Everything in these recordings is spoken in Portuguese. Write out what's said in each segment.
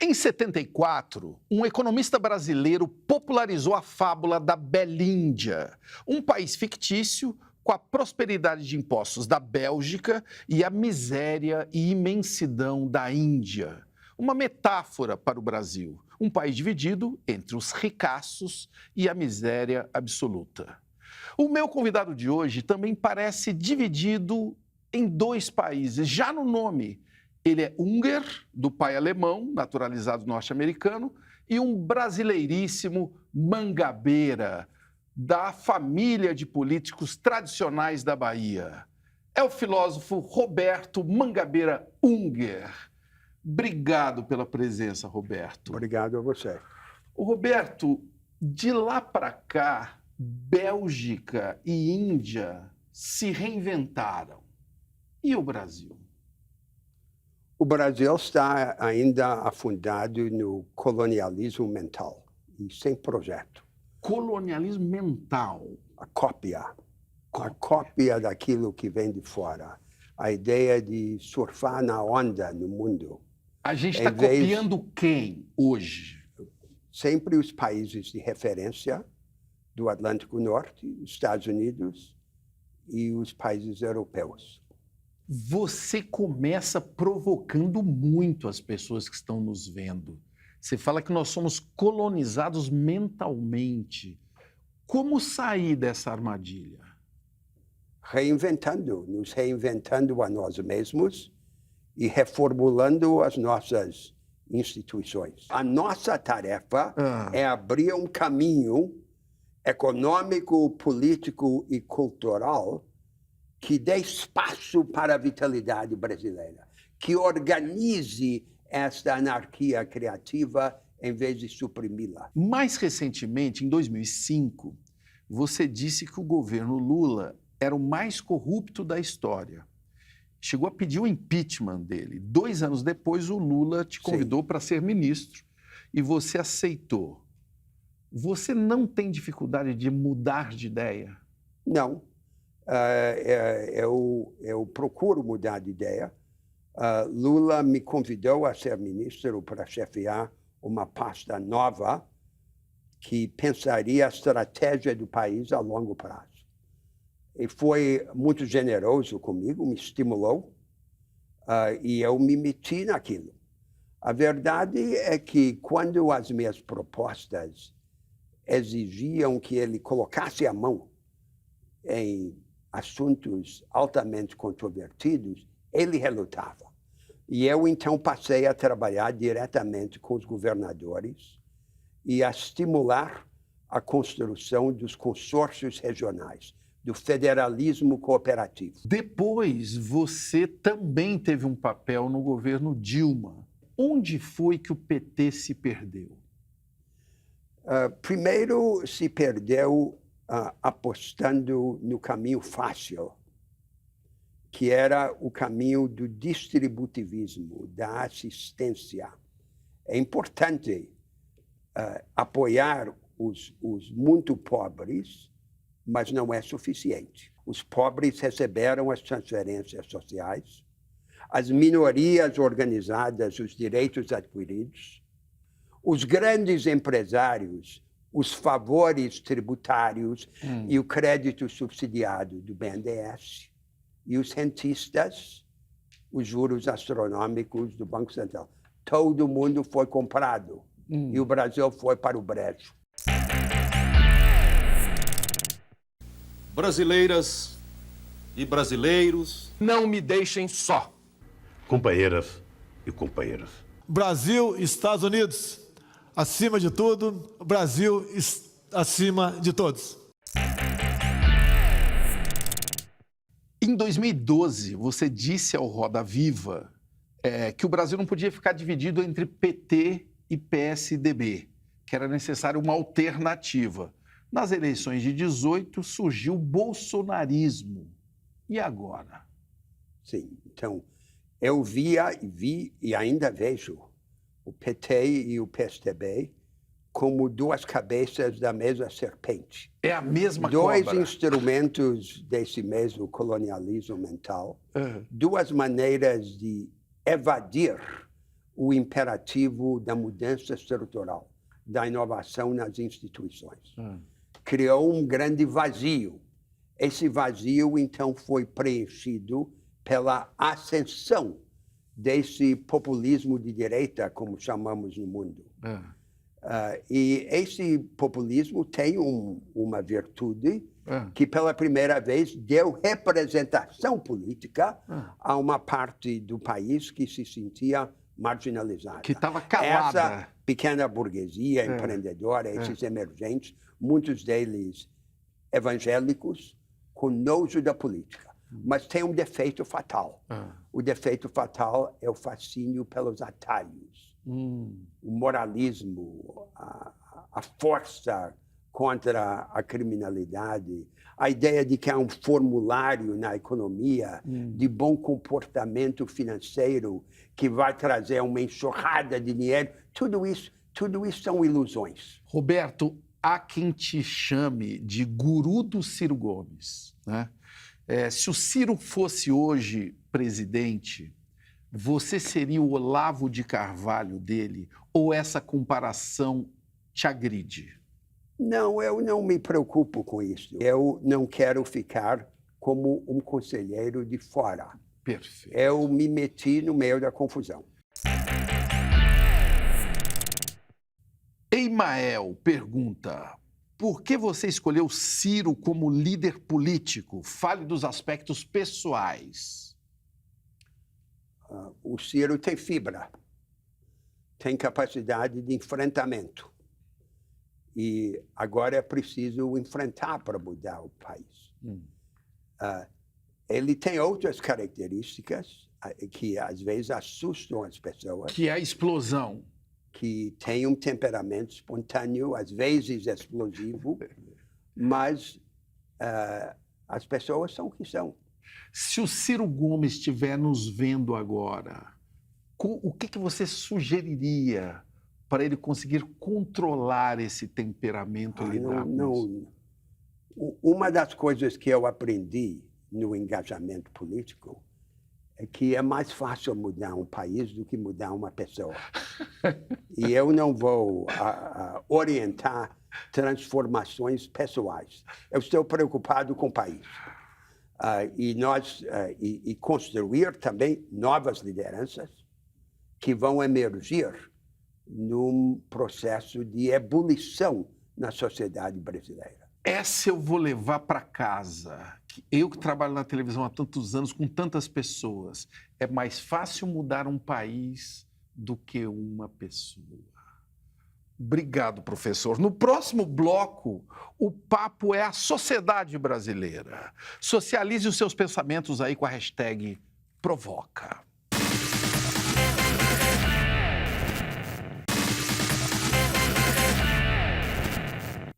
Em 74, um economista brasileiro popularizou a fábula da Belíndia, um país fictício com a prosperidade de impostos da Bélgica e a miséria e imensidão da Índia. Uma metáfora para o Brasil, um país dividido entre os ricaços e a miséria absoluta. O meu convidado de hoje também parece dividido em dois países, já no nome. Ele é húngaro, do pai alemão, naturalizado norte-americano, e um brasileiríssimo mangabeira, da família de políticos tradicionais da Bahia. É o filósofo Roberto Mangabeira Unger. Obrigado pela presença, Roberto. Obrigado a você. O Roberto, de lá para cá, Bélgica e Índia se reinventaram. E o Brasil? O Brasil está ainda afundado no colonialismo mental e sem projeto. Colonialismo mental. A cópia daquilo que vem de fora. A ideia de surfar na onda no mundo. A gente está copiando quem hoje? Sempre os países de referência do Atlântico Norte, os Estados Unidos e os países europeus. Você começa provocando muito as pessoas que estão nos vendo. Você fala que nós somos colonizados mentalmente. Como sair dessa armadilha? Nos reinventando a nós mesmos e reformulando as nossas instituições. A nossa tarefa é abrir um caminho econômico, político e cultural que dê espaço para a vitalidade brasileira, que organize esta anarquia criativa em vez de suprimi-la. Mais recentemente, em 2005, você disse que o governo Lula era o mais corrupto da história. Chegou a pedir o impeachment dele. 2 anos depois, o Lula te convidou para ser ministro e você aceitou. Você não tem dificuldade de mudar de ideia? Não. Eu procuro mudar de ideia. Lula me convidou a ser ministro para chefiar uma pasta nova que pensaria a estratégia do país a longo prazo. E foi muito generoso comigo, me estimulou e eu me meti naquilo. A verdade é que quando as minhas propostas exigiam que ele colocasse a mão em assuntos altamente controvertidos, ele relutava. E eu, então, passei a trabalhar diretamente com os governadores e a estimular a construção dos consórcios regionais, do federalismo cooperativo. Depois, você também teve um papel no governo Dilma. Onde foi que o PT se perdeu? Primeiro, se perdeu apostando no caminho fácil, que era o caminho do distributivismo, da assistência. É importante apoiar os muito pobres, mas não é suficiente. Os pobres receberam as transferências sociais, as minorias organizadas, os direitos adquiridos, os grandes empresários, os favores tributários e o crédito subsidiado do BNDES, e os rentistas, os juros astronômicos do Banco Central. Todo mundo foi comprado e o Brasil foi para o brejo. Brasileiras e brasileiros, não me deixem só. Companheiras e companheiros. Brasil e Estados Unidos, acima de tudo, Brasil acima de todos. Em 2012, você disse ao Roda Viva que o Brasil não podia ficar dividido entre PT e PSDB, que era necessário uma alternativa. Nas eleições de 18, surgiu o bolsonarismo. E agora? Sim, então, eu vi e ainda vejo o PT e o PSDB como duas cabeças da mesma serpente. É a mesma Dois cobra. instrumentos desse mesmo colonialismo mental, duas maneiras de evadir o imperativo da mudança estrutural, da inovação nas instituições. Criou um grande vazio. Esse vazio, então, foi preenchido pela ascensão desse populismo de direita, como chamamos no mundo. E esse populismo tem uma virtude que, pela primeira vez, deu representação política a uma parte do país que se sentia marginalizada. Que estava calada. Essa pequena burguesia empreendedora, esses emergentes, muitos deles evangélicos, com nojo da política. Mas tem um defeito fatal. O defeito fatal é o fascínio pelos atalhos, o moralismo, a força contra a criminalidade, a ideia de que há um formulário na economia de bom comportamento financeiro que vai trazer uma enxurrada de dinheiro. Tudo isso são ilusões. Roberto, há quem te chame de guru do Ciro Gomes, né? Se o Ciro fosse hoje presidente, você seria o Olavo de Carvalho dele? Ou essa comparação te agride? Não, eu não me preocupo com isso. Eu não quero ficar como um conselheiro de fora. Perfeito. Eu me meti no meio da confusão. Eimael pergunta: por que você escolheu Ciro como líder político? Fale dos aspectos pessoais. O Ciro tem fibra, tem capacidade de enfrentamento. E agora é preciso enfrentar para mudar o país. Ele tem outras características que às vezes assustam as pessoas. Que é a explosão. Que tem um temperamento espontâneo, às vezes explosivo, mas as pessoas são o que são. Se o Ciro Gomes estiver nos vendo agora, o que você sugeriria para ele conseguir controlar esse temperamento? Uma das coisas que eu aprendi no engajamento político é que é mais fácil mudar um país do que mudar uma pessoa. E eu não vou orientar transformações pessoais. Eu estou preocupado com o país. E construir também novas lideranças que vão emergir num processo de ebulição na sociedade brasileira. Essa eu vou levar para casa. Eu que trabalho na televisão há tantos anos, com tantas pessoas, é mais fácil mudar um país do que uma pessoa. Obrigado, professor. No próximo bloco, o papo é a sociedade brasileira. Socialize os seus pensamentos aí com a hashtag Provoca.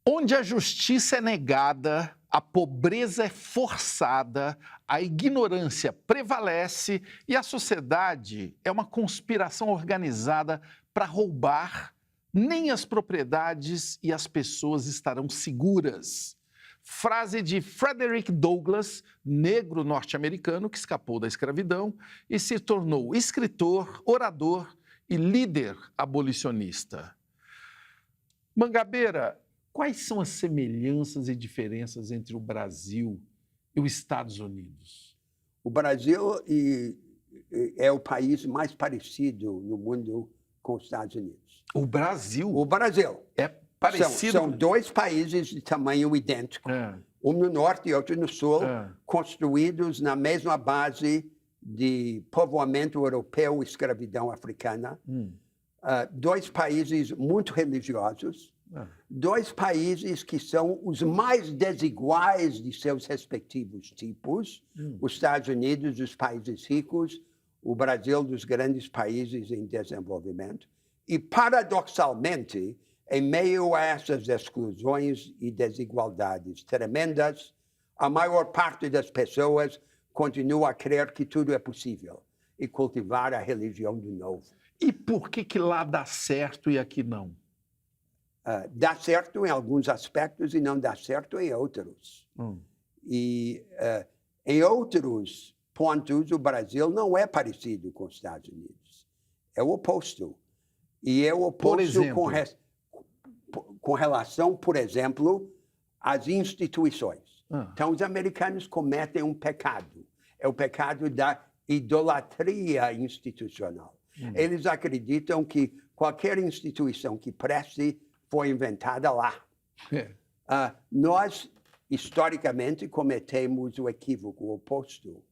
Onde a justiça é negada, a pobreza é forçada, a ignorância prevalece e a sociedade é uma conspiração organizada para roubar, nem as propriedades e as pessoas estarão seguras. Frase de Frederick Douglass, negro norte-americano que escapou da escravidão e se tornou escritor, orador e líder abolicionista. Mangabeira, quais são as semelhanças e diferenças entre o Brasil e os Estados Unidos? O Brasil é o país mais parecido no mundo com os Estados Unidos. O Brasil? O Brasil. É parecido? São dois países de tamanho idêntico. Um no norte e outro no sul, construídos na mesma base de povoamento europeu e escravidão africana. Dois países muito religiosos. Dois países que são os mais desiguais de seus respectivos tipos. Os Estados Unidos, dos países ricos, o Brasil, dos grandes países em desenvolvimento. E, paradoxalmente, em meio a essas exclusões e desigualdades tremendas, a maior parte das pessoas continua a crer que tudo é possível e cultivar a religião do novo. E por que lá dá certo e aqui não? Dá certo em alguns aspectos e não dá certo em outros. E em outros pontos, o Brasil não é parecido com os Estados Unidos. É o oposto. E é o Por oposto exemplo? com relação, por exemplo, às instituições. Então, os americanos cometem um pecado. É o pecado da idolatria institucional. Eles acreditam que qualquer instituição que preste foi inventada lá. Nós, historicamente, cometemos o equívoco oposto.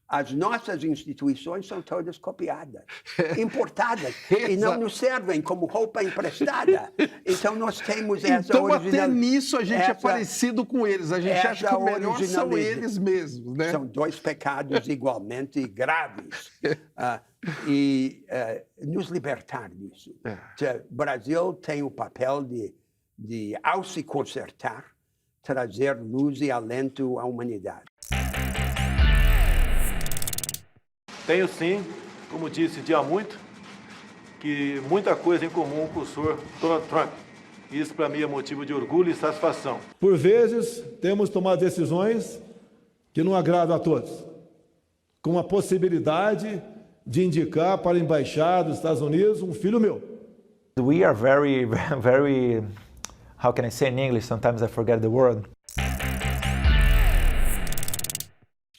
As nossas instituições são todas copiadas, importadas, e não nos servem como roupa emprestada. Então, nós temos essa Então, original... até nisso, a gente é parecido com eles. A gente acha que o melhor são eles mesmos, né? São dois pecados igualmente graves. Nos libertar disso. O Brasil tem o papel de, ao se consertar, trazer luz e alento à humanidade. Tenho sim, como disse de há muito, que muita coisa em comum com o senhor Donald Trump. Isso para mim é motivo de orgulho e satisfação. Por vezes, temos tomado decisões que não agradam a todos, com a possibilidade de indicar para a embaixada dos Estados Unidos um filho meu. We are very, how can I say in English? Sometimes I forget the word.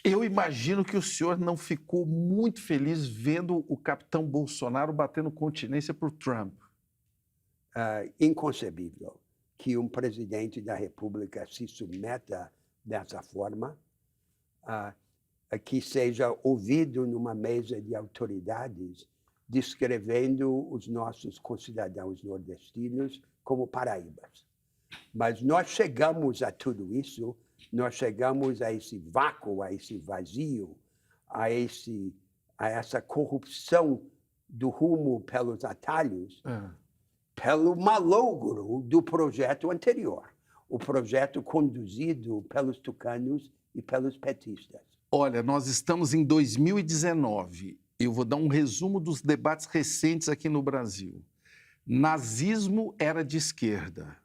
Eu imagino que o senhor não ficou muito feliz vendo o capitão Bolsonaro batendo continência por Trump. Inconcebível que um presidente da República se submeta dessa forma, que seja ouvido numa mesa de autoridades descrevendo os nossos concidadãos nordestinos como paraíbas. Mas nós chegamos a tudo isso, nós chegamos a esse vácuo, a esse vazio, a essa corrupção do rumo pelos atalhos, pelo malogro do projeto anterior, o projeto conduzido pelos tucanos e pelos petistas. Olha, nós estamos em 2019. Eu vou dar um resumo dos debates recentes aqui no Brasil. Nazismo era de esquerda.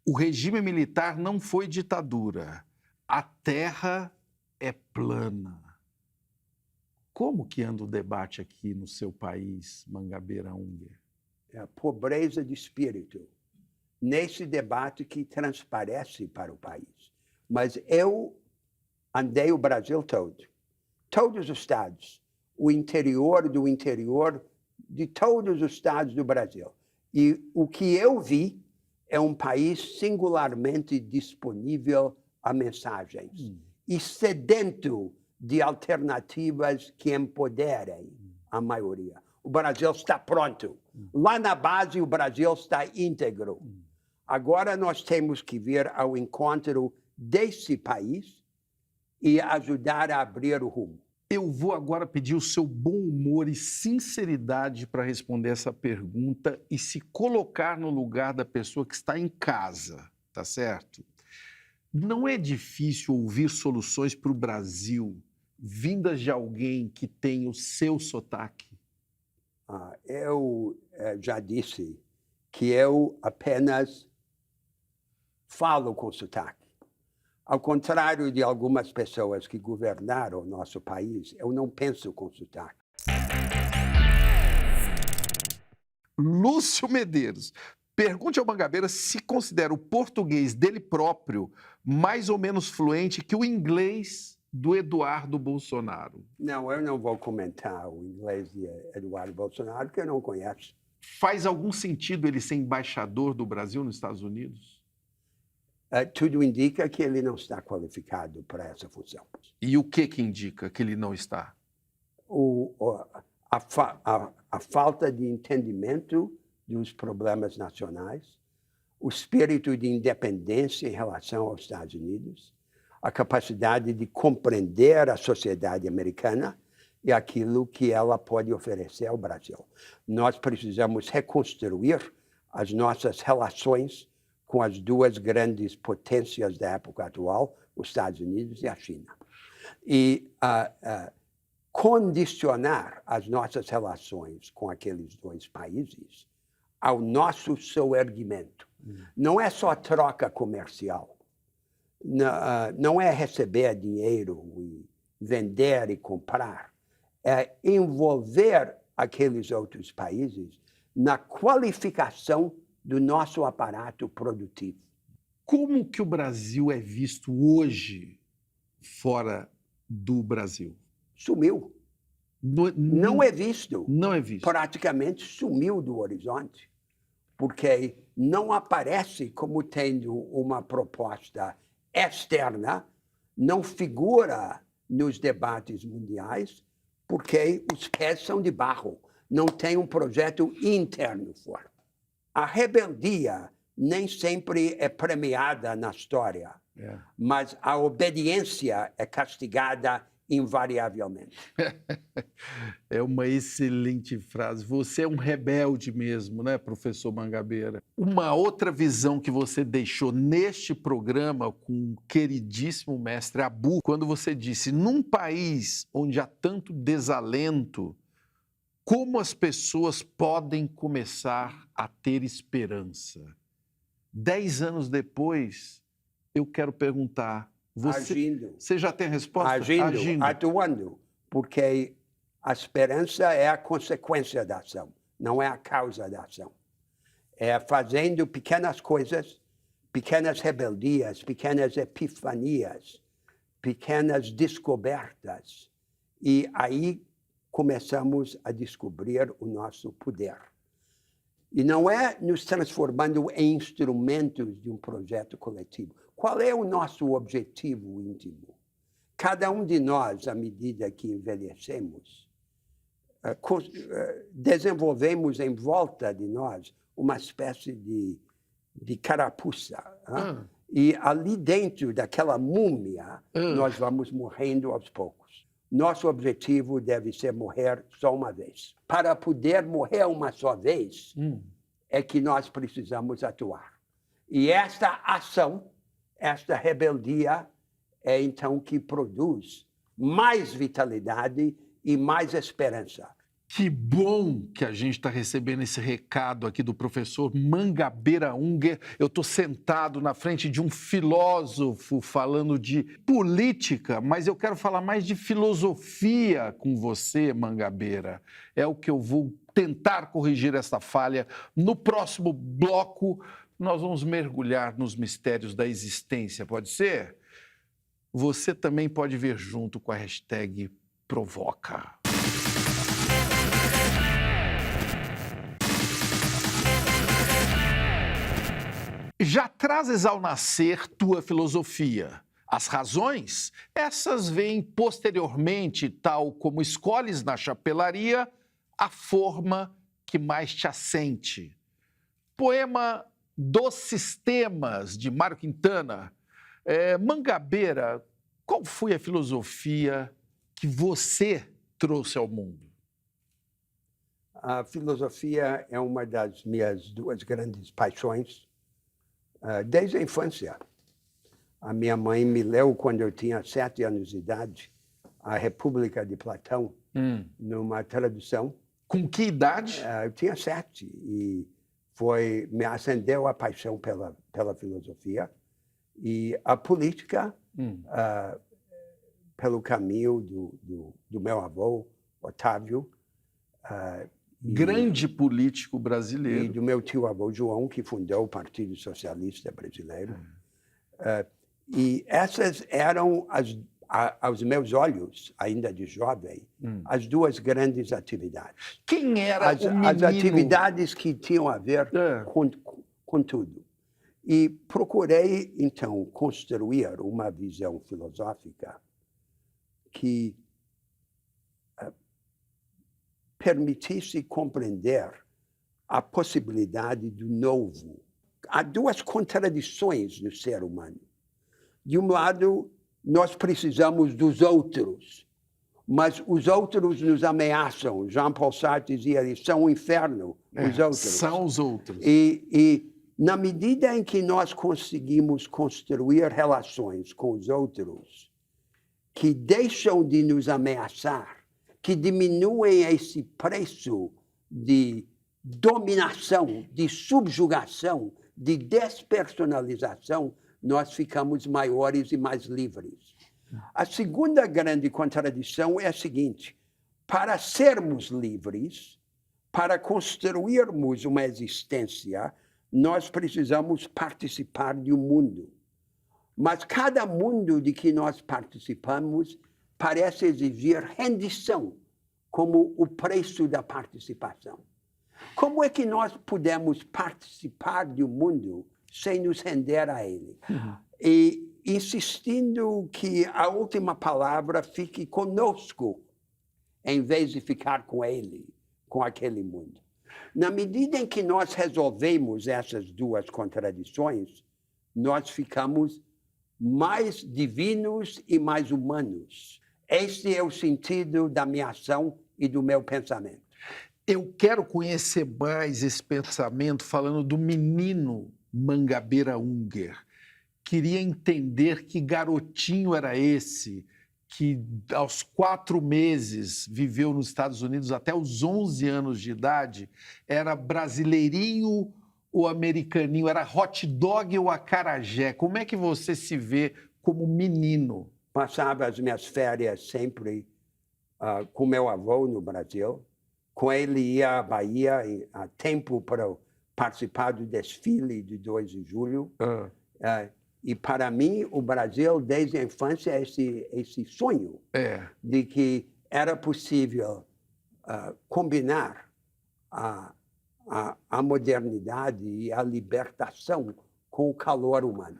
O regime militar não foi ditadura. A terra é plana. Como que anda o debate aqui no seu país, Mangabeira Unger? É a pobreza de espírito nesse debate que transparece para o país. Mas eu andei o Brasil todo, todos os estados, o interior do interior de todos os estados do Brasil. E o que eu vi é um país singularmente disponível a mensagens e sedento de alternativas que empoderem a maioria. O Brasil está pronto. Lá na base, o Brasil está íntegro. Agora nós temos que vir ao encontro desse país e ajudar a abrir o rumo. Eu vou agora pedir o seu bom humor e sinceridade para responder essa pergunta e se colocar no lugar da pessoa que está em casa, tá certo? Não é difícil ouvir soluções para o Brasil vindas de alguém que tem o seu sotaque? Eu já disse que eu apenas falo com sotaque. Ao contrário de algumas pessoas que governaram o nosso país, eu não penso com sotaque. Lúcio Medeiros, pergunte ao Mangabeira se considera o português dele próprio mais ou menos fluente que o inglês do Eduardo Bolsonaro. Não, eu não vou comentar o inglês de Eduardo Bolsonaro, que eu não conheço. Faz algum sentido ele ser embaixador do Brasil nos Estados Unidos? Tudo indica que ele não está qualificado para essa função. E o que indica que ele não está? A falta de entendimento dos problemas nacionais, o espírito de independência em relação aos Estados Unidos, a capacidade de compreender a sociedade americana e aquilo que ela pode oferecer ao Brasil. Nós precisamos reconstruir as nossas relações com as duas grandes potências da época atual, os Estados Unidos e a China. E condicionar as nossas relações com aqueles dois países ao nosso soerguimento. Não é só troca comercial, não é receber dinheiro e vender e comprar, é envolver aqueles outros países na qualificação do nosso aparato produtivo. Como que o Brasil é visto hoje fora do Brasil? Sumiu. Não é visto. Não é visto. Praticamente sumiu do horizonte, porque não aparece como tendo uma proposta externa, não figura nos debates mundiais, porque os pés são de barro, não tem um projeto interno forte. A rebeldia nem sempre é premiada na história, mas a obediência é castigada invariavelmente. É uma excelente frase. Você é um rebelde mesmo, né, professor Mangabeira? Uma outra visão que você deixou neste programa com o queridíssimo mestre Abu, quando você disse, num país onde há tanto desalento, como as pessoas podem começar a ter esperança? 10 anos depois, eu quero perguntar, você já tem a resposta? Agindo, atuando, porque a esperança é a consequência da ação, não é a causa da ação. É fazendo pequenas coisas, pequenas rebeldias, pequenas epifanias, pequenas descobertas, e aí começamos a descobrir o nosso poder. E não é nos transformando em instrumentos de um projeto coletivo. Qual é o nosso objetivo íntimo? Cada um de nós, à medida que envelhecemos, desenvolvemos em volta de nós uma espécie de carapuça. E ali dentro daquela múmia, nós vamos morrendo aos poucos. Nosso objetivo deve ser morrer só uma vez. Para poder morrer uma só vez, é que nós precisamos atuar. E esta ação, esta rebeldia, é então que produz mais vitalidade e mais esperança. Que bom que a gente está recebendo esse recado aqui do professor Mangabeira Unger. Eu estou sentado na frente de um filósofo falando de política, mas eu quero falar mais de filosofia com você, Mangabeira. É o que eu vou tentar corrigir essa falha. No próximo bloco, nós vamos mergulhar nos mistérios da existência, pode ser? Você também pode vir junto com a hashtag Provoca. Já trazes ao nascer tua filosofia. As razões, essas vêm posteriormente, tal como escolhes na chapelaria a forma que mais te assente. Poema Dos Sistemas, de Mário Quintana. Mangabeira, qual foi a filosofia que você trouxe ao mundo? A filosofia é uma das minhas duas grandes paixões. Desde a infância. A minha mãe me leu, quando eu tinha 7 anos de idade, A República de Platão, numa tradução. Com que idade? Eu tinha 7 e me acendeu a paixão pela filosofia e a política pelo caminho do meu avô, Otávio. Grande político brasileiro. E do meu tio-avô João, que fundou o Partido Socialista Brasileiro. E essas eram, aos meus olhos, ainda de jovem, as duas grandes atividades. Quem era o menino? As atividades que tinham a ver com tudo. E procurei, então, construir uma visão filosófica que permitisse compreender a possibilidade do novo. Há duas contradições no ser humano. De um lado, nós precisamos dos outros, mas os outros nos ameaçam. Jean-Paul Sartre dizia, eles são o inferno, os outros. São os outros. E na medida em que nós conseguimos construir relações com os outros que deixam de nos ameaçar, que diminuem esse preço de dominação, de subjugação, de despersonalização, nós ficamos maiores e mais livres. A segunda grande contradição é a seguinte: para sermos livres, para construirmos uma existência, nós precisamos participar de um mundo. Mas cada mundo de que nós participamos parece exigir rendição como o preço da participação. Como é que nós podemos participar de um mundo sem nos render a ele? E insistindo que a última palavra fique conosco, em vez de ficar com ele, com aquele mundo. Na medida em que nós resolvemos essas duas contradições, nós ficamos mais divinos e mais humanos. Este é o sentido da minha ação e do meu pensamento. Eu quero conhecer mais esse pensamento falando do menino Mangabeira Unger. Queria entender que garotinho era esse que aos 4 meses viveu nos Estados Unidos até os 11 anos de idade. Era brasileirinho ou americaninho? Era hot dog ou acarajé? Como é que você se vê como menino? Passava as minhas férias sempre com meu avô no Brasil. Com ele ia à Bahia a tempo para participar do desfile de 2 de julho. E para mim, o Brasil, desde a infância, é esse sonho de que era possível combinar a modernidade e a libertação com o calor humano.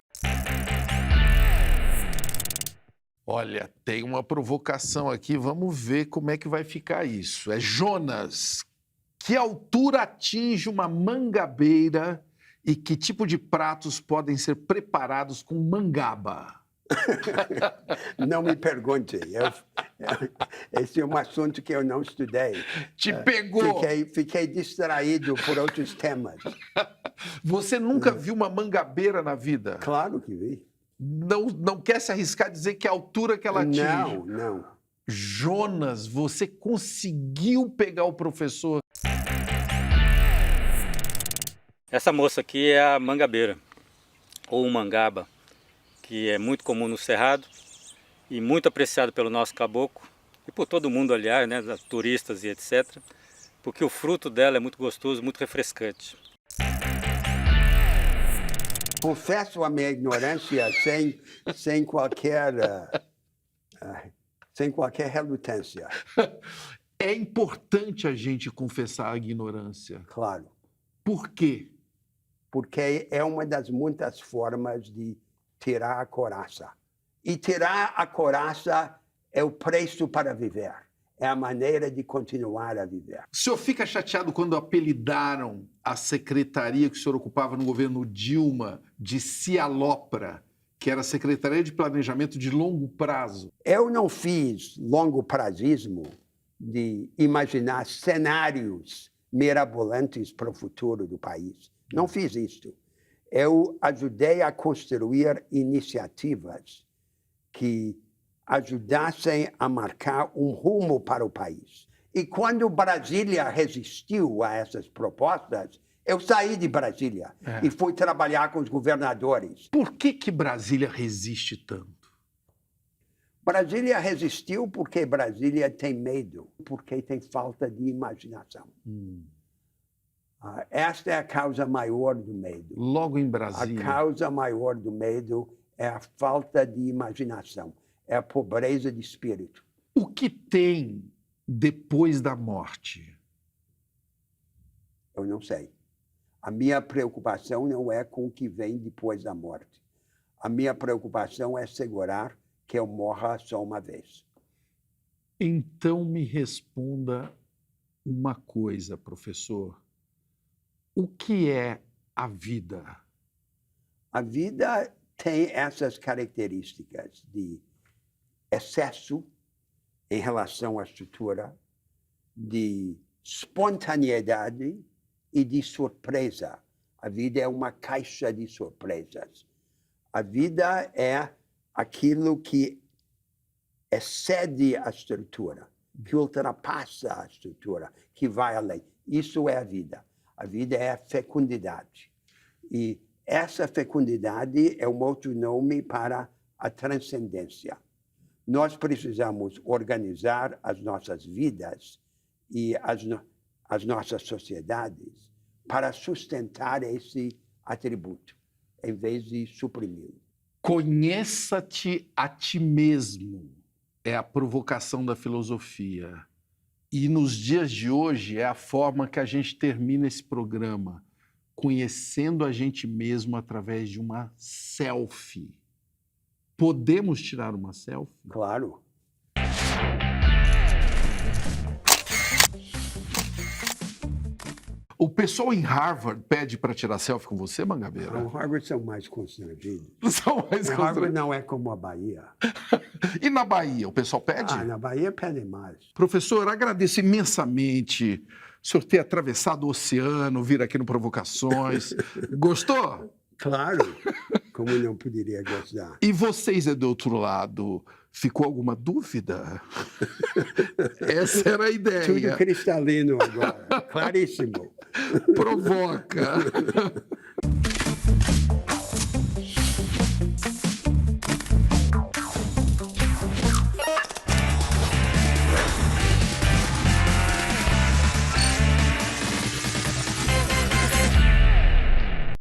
Olha, tem uma provocação aqui, vamos ver como é que vai ficar isso. É Jonas, que altura atinge uma mangabeira e que tipo de pratos podem ser preparados com mangaba? Não me pergunte. Esse é um assunto que eu não estudei. Te pegou! Fiquei distraído por outros temas. Você nunca viu uma mangabeira na vida? Claro que vi. Não quer se arriscar a dizer que a altura que ela atinge? Não. Jonas, você conseguiu pegar o professor. Essa moça aqui é a mangabeira, ou mangaba, que é muito comum no Cerrado e muito apreciado pelo nosso caboclo e por todo mundo, aliás, né, turistas e etc., porque o fruto dela é muito gostoso, muito refrescante. Confesso a minha ignorância sem qualquer relutância. É importante a gente confessar a ignorância. Claro. Por quê? Porque é uma das muitas formas de tirar a coraça. E tirar a coraça é o preço para viver. É a maneira de continuar a viver. O senhor fica chateado quando apelidaram a secretaria que o senhor ocupava no governo Dilma de Cialopra, que era a Secretaria de Planejamento de Longo Prazo? Eu não fiz longo prazismo de imaginar cenários mirabolantes para o futuro do país. Não fiz isso. Eu ajudei a construir iniciativas que ajudassem a marcar um rumo para o país. E quando Brasília resistiu a essas propostas, eu saí de Brasília e fui trabalhar com os governadores. Por que Brasília resiste tanto? Brasília resistiu porque Brasília tem medo, porque tem falta de imaginação. Esta é a causa maior do medo. Logo em Brasília. A causa maior do medo é a falta de imaginação, é a pobreza de espírito. O que tem depois da morte? Eu não sei. A minha preocupação não é com o que vem depois da morte. A minha preocupação é assegurar que eu morra só uma vez. Então me responda uma coisa, professor. O que é a vida? A vida tem essas características de excesso em relação à estrutura, de espontaneidade e de surpresa. A vida é uma caixa de surpresas. A vida é aquilo que excede a estrutura, que ultrapassa a estrutura, que vai além. Isso é a vida. A vida é a fecundidade. E essa fecundidade é um outro nome para a transcendência. nós precisamos organizar as nossas vidas e as nossas sociedades para sustentar esse atributo, em vez de suprimi-lo. Conheça-te a ti mesmo é a provocação da filosofia. E nos dias de hoje é a forma que a gente termina esse programa, conhecendo a gente mesmo através de uma selfie. Podemos tirar uma selfie? Claro. O pessoal em Harvard pede para tirar selfie com você, Mangabeira? Os Harvard são mais constrangidos. São mais O Harvard não é como a Bahia. E na Bahia, o pessoal pede? Na Bahia pedem mais. Professor, agradeço imensamente o senhor ter atravessado o oceano, vir aqui no Provocações. Gostou? Claro, como não poderia gostar. E vocês do outro lado, ficou alguma dúvida? Essa era a ideia. Tudo cristalino agora, claríssimo. Provoca.